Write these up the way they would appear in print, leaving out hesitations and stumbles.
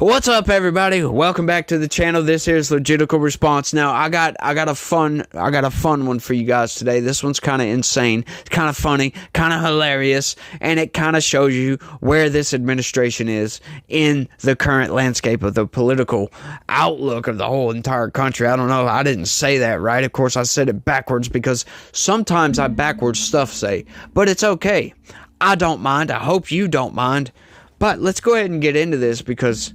What's up, everybody? Welcome back to the channel. This here's Logical Response. Now, I got a fun one for you guys today. This one's kind of insane, kind of funny, kind of hilarious, and it kind of shows you where this administration is in the current landscape of the political outlook of the whole entire country. I don't know. I didn't say that right. Of course, I said it backwards because sometimes I backwards stuff say, but it's okay. I don't mind. I hope you don't mind. But let's go ahead and get into this because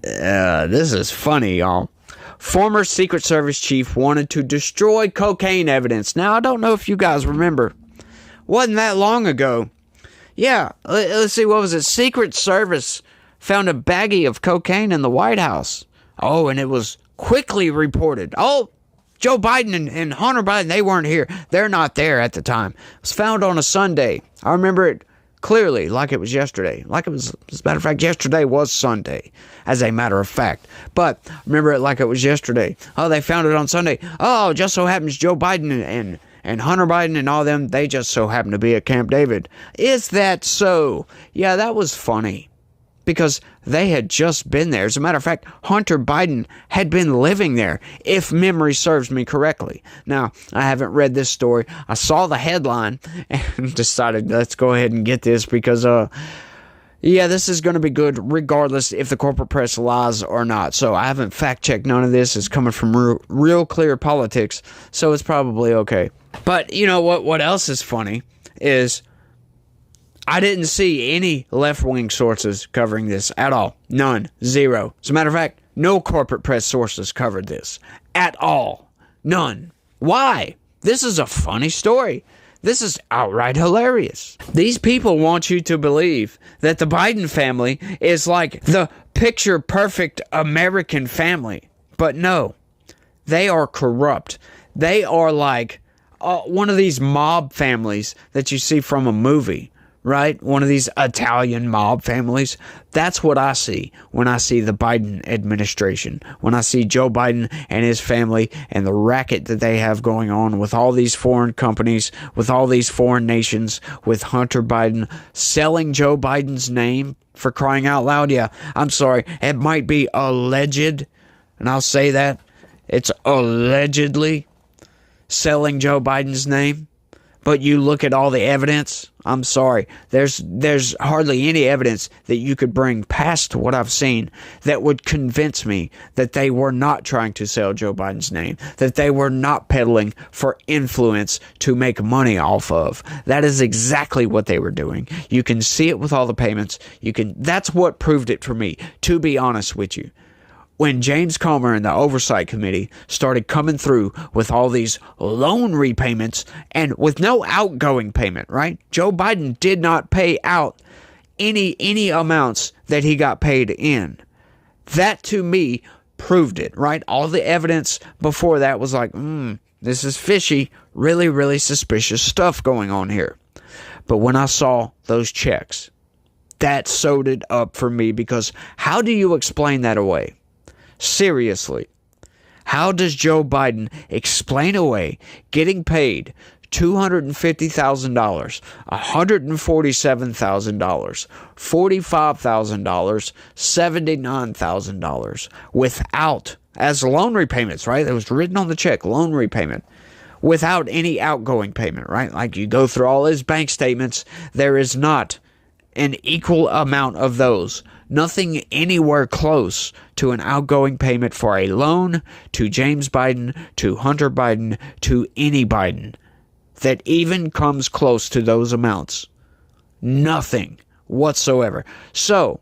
this is funny, y'all. Former Secret Service chief wanted to destroy cocaine evidence. Now, I don't know if you guys remember. Wasn't that long ago. Yeah, let's see, what was it? Secret Service found a baggie of cocaine in the White House. Oh, and it was quickly reported. Oh, Joe Biden and Hunter Biden, they weren't here. They're not there at the time. It was found on a Sunday. I remember it clearly, like it was yesterday. Like it was, as a matter of fact, yesterday was Sunday, as a matter of fact. But remember it like it was yesterday. Oh, they found it on Sunday. Oh, just so happens Joe Biden and Hunter Biden and all them, they just so happen to be at Camp David. Is that so? Yeah, that was funny. Because they had just been there. As a matter of fact, Hunter Biden had been living there, if memory serves me correctly. Now, I haven't read this story. I saw the headline and decided, let's go ahead and get this because, yeah, this is going to be good regardless if the corporate press lies or not. So I haven't fact-checked none of this. It's coming from real clear politics, so it's probably okay. But, you know what else is funny is I didn't see any left-wing sources covering this at all. None. Zero. As a matter of fact, no corporate press sources covered this at all. None. Why? This is a funny story. This is outright hilarious. These people want you to believe that the Biden family is like the picture-perfect American family. But no, they are corrupt. They are like one of these mob families that you see from a movie. Right? One of these Italian mob families. That's what I see when I see the Biden administration. When I see Joe Biden and his family and the racket that they have going on with all these foreign companies, with all these foreign nations, with Hunter Biden selling Joe Biden's name, for crying out loud. Yeah, I'm sorry. It might be alleged, and I'll say that. It's allegedly selling Joe Biden's name. But you look at all the evidence, I'm sorry, there's hardly any evidence that you could bring past what I've seen that would convince me that they were not trying to sell Joe Biden's name, that they were not peddling for influence to make money off of. That is exactly what they were doing. You can see it with all the payments. That's what proved it for me, to be honest with you. When James Comer and the Oversight Committee started coming through with all these loan repayments and with no outgoing payment, right? Joe Biden did not pay out any amounts that he got paid in. That, to me, proved it, right? All the evidence before that was like, this is fishy, really, really suspicious stuff going on here. But when I saw those checks, that sewed it up for me because how do you explain that away? Seriously, how does Joe Biden explain away getting paid $250,000, $147,000, $45,000, $79,000 without, as loan repayments, right? It was written on the check, loan repayment, without any outgoing payment, right? Like you go through all his bank statements, there is not an equal amount of those. Nothing anywhere close to an outgoing payment for a loan to James Biden, to Hunter Biden, to any Biden that even comes close to those amounts. Nothing whatsoever. So,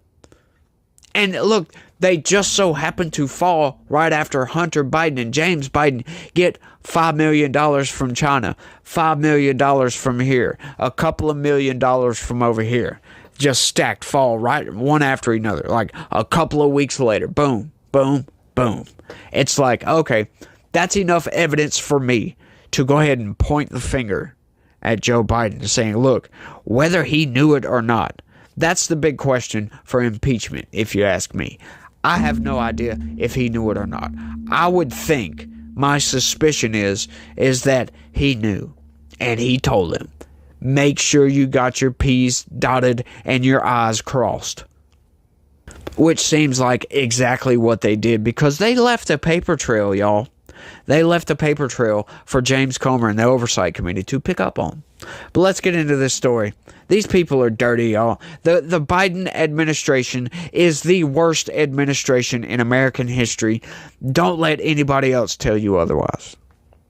and look, they just so happen to fall right after Hunter Biden and James Biden get $5 million from China, $5 million from here, a couple of $1 million from over here. Just stacked, fall right one after another, like a couple of weeks later. Boom, boom, boom. It's like, okay, that's enough evidence for me to go ahead and point the finger at Joe Biden, saying, look, whether he knew it or not, that's the big question for impeachment, if you ask me. I have no idea if he knew it or not. I would think, my suspicion is that he knew, and he told him. Make sure you got your P's dotted and your I's crossed. which seems like exactly what they did, because they left a paper trail, y'all. They left a paper trail for James Comer and the Oversight Committee to pick up on. But let's get into this story. These people are dirty, y'all. The Biden administration is the worst administration in American history. Don't let anybody else tell you otherwise.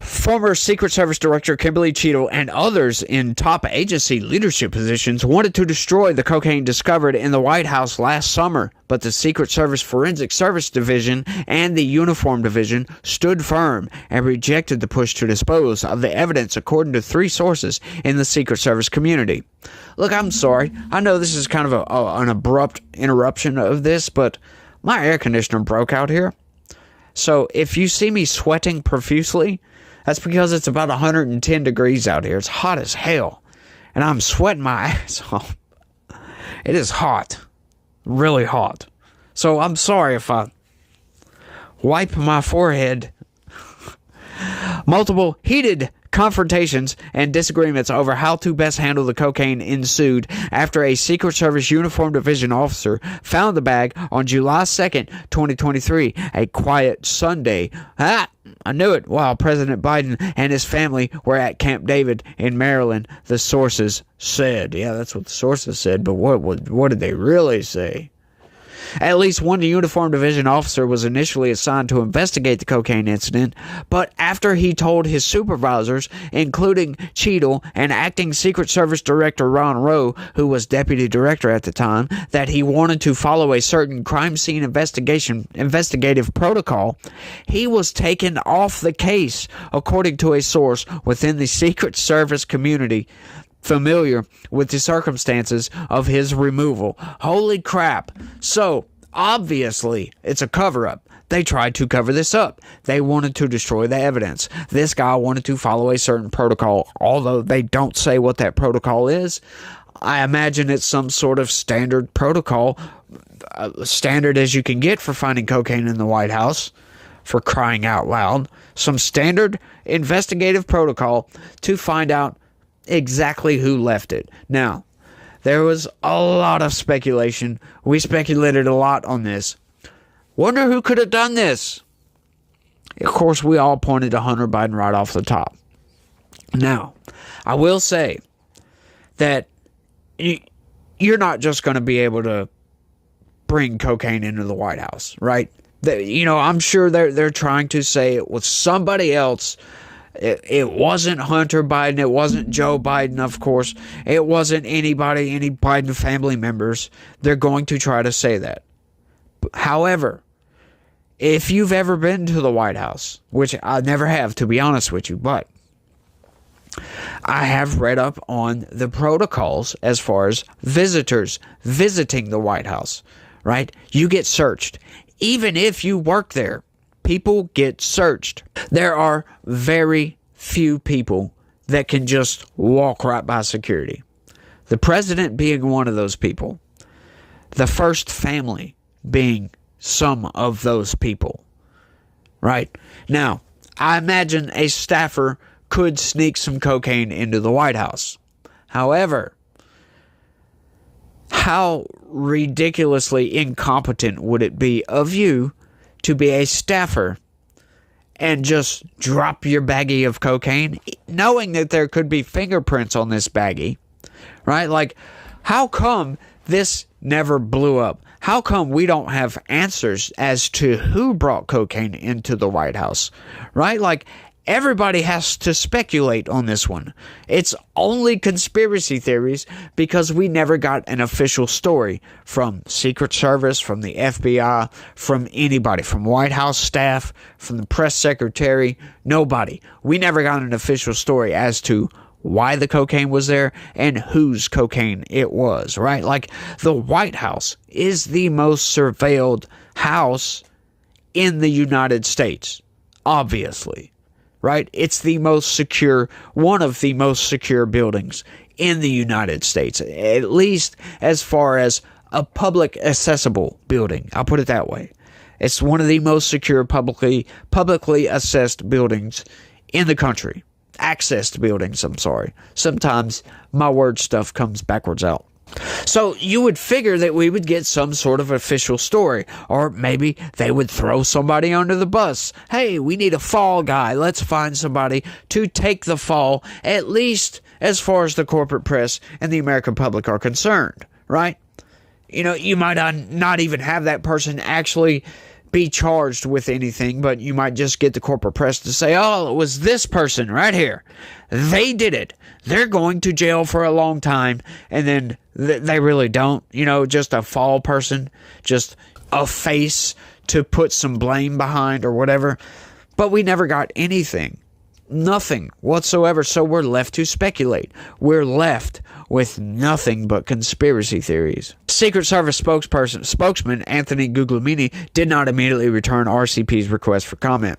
Former Secret Service Director Kimberly Cheadle and others in top agency leadership positions wanted to destroy the cocaine discovered in the White House last summer, but the Secret Service Forensic Service Division and the Uniform Division stood firm and rejected the push to dispose of the evidence, according to 3 sources in the Secret Service community. Look, I'm sorry. I know this is kind of an abrupt interruption of this, but my air conditioner broke out here. So if you see me sweating profusely, that's because it's about 110 degrees out here. It's hot as hell. And I'm sweating my ass off. It is hot. Really hot. So I'm sorry if I wipe my forehead. Multiple heated confrontations and disagreements over how to best handle the cocaine ensued after a Secret Service Uniform Division officer found the bag on July 2nd, 2023, a quiet Sunday. I knew it, while President Biden and his family were at Camp David in Maryland, the sources said. Yeah, that's what the sources said, but what did they really say? At least one Uniform Division officer was initially assigned to investigate the cocaine incident, but after he told his supervisors, including Cheadle and Acting Secret Service Director Ron Rowe, who was Deputy Director at the time, that he wanted to follow a certain crime scene investigative protocol, he was taken off the case, according to a source within the Secret Service community familiar with the circumstances of his removal. Holy crap. So, obviously, it's a cover-up. They tried to cover this up. They wanted to destroy the evidence. This guy wanted to follow a certain protocol, although they don't say what that protocol is. I imagine it's some sort of standard protocol, standard as you can get for finding cocaine in the White House, for crying out loud. Some standard investigative protocol to find out exactly who left it. Now, there was a lot of speculation. We speculated a lot on this. Wonder who could have done this? Of course, we all pointed to Hunter Biden right off the top. Now, I will say that you're not just going to be able to bring cocaine into the White House, right? I'm sure they're trying to say it was somebody else. It wasn't Hunter Biden. It wasn't Joe Biden, of course. It wasn't any Biden family members. They're going to try to say that. However, if you've ever been to the White House, which I never have, to be honest with you, but I have read up on the protocols as far as visitors visiting the White House, right? You get searched. Even if you work there, people get searched. There are very few people that can just walk right by security. The president being one of those people. The first family being some of those people. Right? Now, I imagine a staffer could sneak some cocaine into the White House. However, how ridiculously incompetent would it be of you to be a staffer and just drop your baggie of cocaine, knowing that there could be fingerprints on this baggie, right? Like, how come this never blew up? How come we don't have answers as to who brought cocaine into the White House, right? Like, everybody has to speculate on this one. It's only conspiracy theories because we never got an official story from Secret Service, from the FBI, from anybody, from White House staff, from the press secretary, nobody. We never got an official story as to why the cocaine was there and whose cocaine it was, right? Like, the White House is the most surveilled house in the United States, obviously. Right? It's the most secure, one of the most secure buildings in the United States, at least as far as a public accessible building. I'll put it that way. It's one of the most secure publicly assessed buildings in the country. Accessed buildings, I'm sorry. Sometimes my word stuff comes backwards out. So you would figure that we would get some sort of official story, or maybe they would throw somebody under the bus. Hey, we need a fall guy. Let's find somebody to take the fall, at least as far as the corporate press and the American public are concerned, right? You know, you might not even have that person actually be charged with anything, but you might just get the corporate press to say, oh, it was this person right here. They did it. They're going to jail for a long time. And then they really don't. You know, just a fall person, just a face to put some blame behind or whatever. But we never got anything. Nothing whatsoever. So we're left to speculate. We're left with nothing but conspiracy theories. Secret Service spokesman Anthony Guglielmini did not immediately return RCP's request for comment.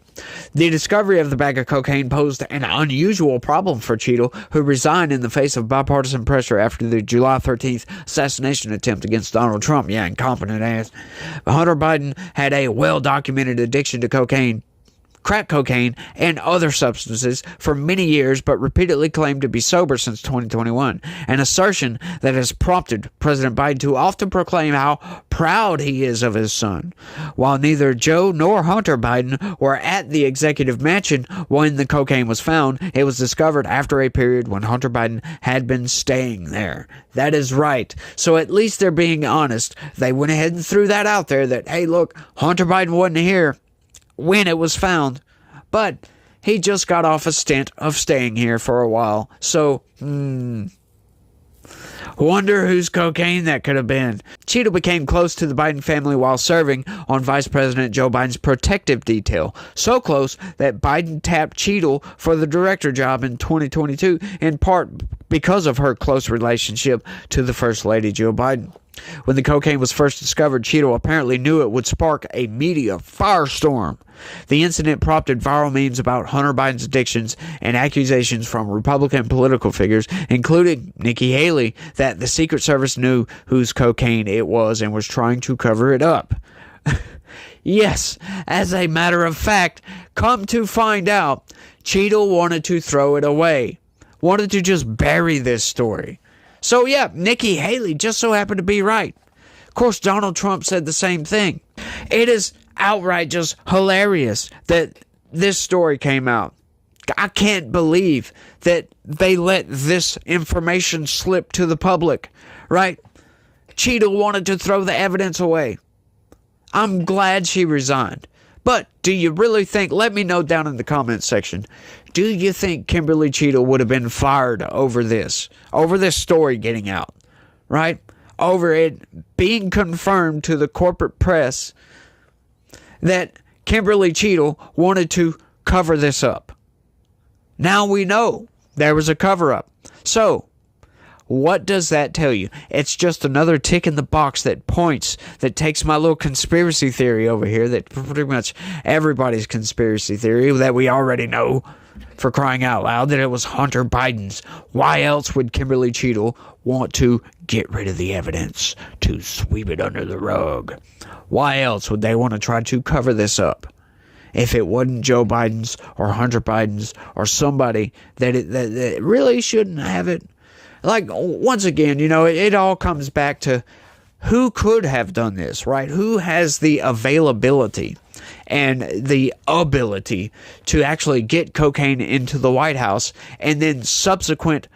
The discovery of the bag of cocaine posed an unusual problem for Cheadle, who resigned in the face of bipartisan pressure after the July 13th assassination attempt against Donald Trump. Yeah, incompetent ass. Hunter Biden had a well-documented addiction to cocaine, crack cocaine, and other substances for many years, but repeatedly claimed to be sober since 2021, an assertion that has prompted President Biden to often proclaim how proud he is of his son. While neither Joe nor Hunter Biden were at the executive mansion when the cocaine was found, it was discovered after a period when Hunter Biden had been staying there. That is right. So at least they're being honest. They went ahead and threw that out there that, hey, look, Hunter Biden wasn't here when it was found, but he just got off a stint of staying here for a while. So, wonder whose cocaine that could have been. Cheadle became close to the Biden family while serving on Vice President Joe Biden's protective detail. So close that Biden tapped Cheadle for the director job in 2022, in part because of her close relationship to the First Lady Jill Biden. When the cocaine was first discovered, Cheadle apparently knew it would spark a media firestorm. The incident prompted viral memes about Hunter Biden's addictions and accusations from Republican political figures, including Nikki Haley, that the Secret Service knew whose cocaine it was and was trying to cover it up. Yes, as a matter of fact, come to find out, Cheadle wanted to throw it away, wanted to just bury this story. So yeah, Nikki Haley just so happened to be right. Of course, Donald Trump said the same thing. It is outright just hilarious that this story came out. I can't believe that they let this information slip to the public, right? Cheadle wanted to throw the evidence away. I'm glad she resigned. But do you really think, let me know down in the comments section, do you think Kimberly Cheadle would have been fired over this story getting out, right? Over it being confirmed to the corporate press that Kimberly Cheadle wanted to cover this up. Now we know there was a cover-up. So, what does that tell you? It's just another tick in the box that takes my little conspiracy theory over here, that pretty much everybody's conspiracy theory that we already know, for crying out loud, that it was Hunter Biden's. Why else would Kimberly Cheadle want to get rid of the evidence, to sweep it under the rug? Why else would they want to try to cover this up? If it wasn't Joe Biden's or Hunter Biden's or somebody that really shouldn't have it. Like, once again, it all comes back to who could have done this, right? Who has the availability and the ability to actually get cocaine into the White House, and then subsequent,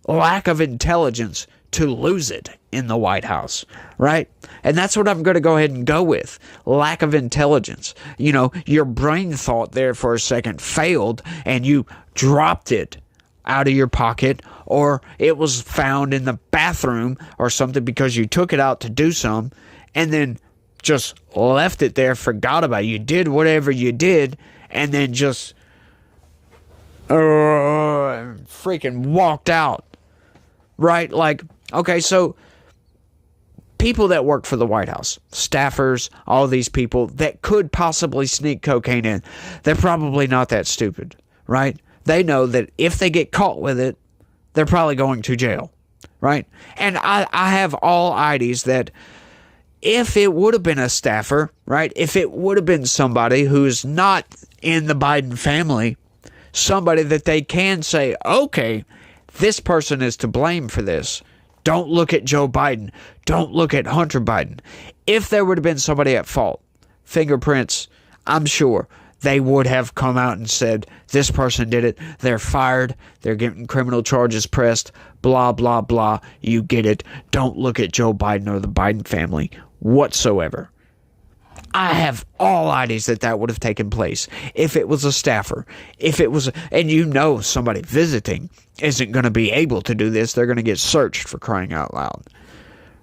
lack of intelligence to lose it in the White House, right? And that's what I'm going to go ahead and go with. Lack of intelligence. Your brain thought there for a second failed, and you dropped it out of your pocket, or it was found in the bathroom or something because you took it out to do some and then just left it there, forgot about it. You did whatever you did and then just freaking walked out, right? Like, okay, so people that work for the White House, staffers, all these people that could possibly sneak cocaine in, they're probably not that stupid, right? They know that if they get caught with it, they're probably going to jail, right? And I have all ideas that if it would have been a staffer, right? If it would have been somebody who's not in the Biden family, somebody that they can say, okay, this person is to blame for this. Don't look at Joe Biden. Don't look at Hunter Biden. If there would have been somebody at fault, fingerprints, I'm sure they would have come out and said, this person did it. They're fired. They're getting criminal charges pressed. Blah, blah, blah. You get it. Don't look at Joe Biden or the Biden family whatsoever. I have all ideas that would have taken place if it was a staffer. If it was, and somebody visiting isn't going to be able to do this. They're going to get searched, for crying out loud.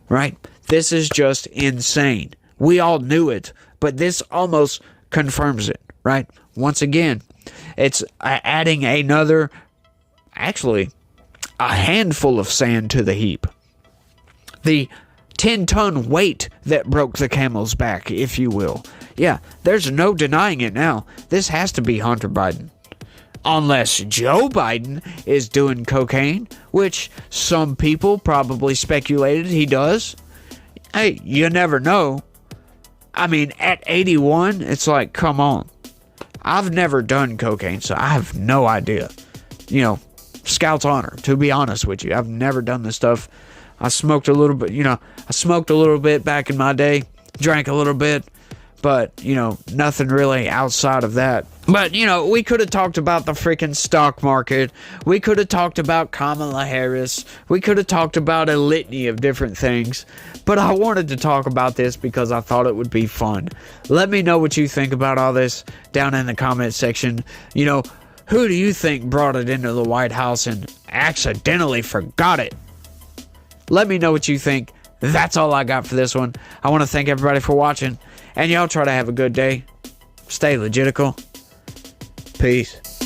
Right? This is just insane. We all knew it, but this almost confirms it. Right? Once again, it's adding a handful of sand to the heap. The 10-ton weight that broke the camel's back, if you will. Yeah, there's no denying it now. This has to be Hunter Biden. Unless Joe Biden is doing cocaine, which some people probably speculated he does. Hey, you never know. I mean, at 81, it's like, come on. I've never done cocaine, so I have no idea. Scout's honor, to be honest with you. I've never done this stuff. I smoked a little bit back in my day, drank a little bit, but, nothing really outside of that. But, we could have talked about the freaking stock market. We could have talked about Kamala Harris. We could have talked about a litany of different things. But I wanted to talk about this because I thought it would be fun. Let me know what you think about all this down in the comment section. Who do you think brought it into the White House and accidentally forgot it? Let me know what you think. That's all I got for this one. I want to thank everybody for watching. And y'all try to have a good day. Stay legitical. Peace.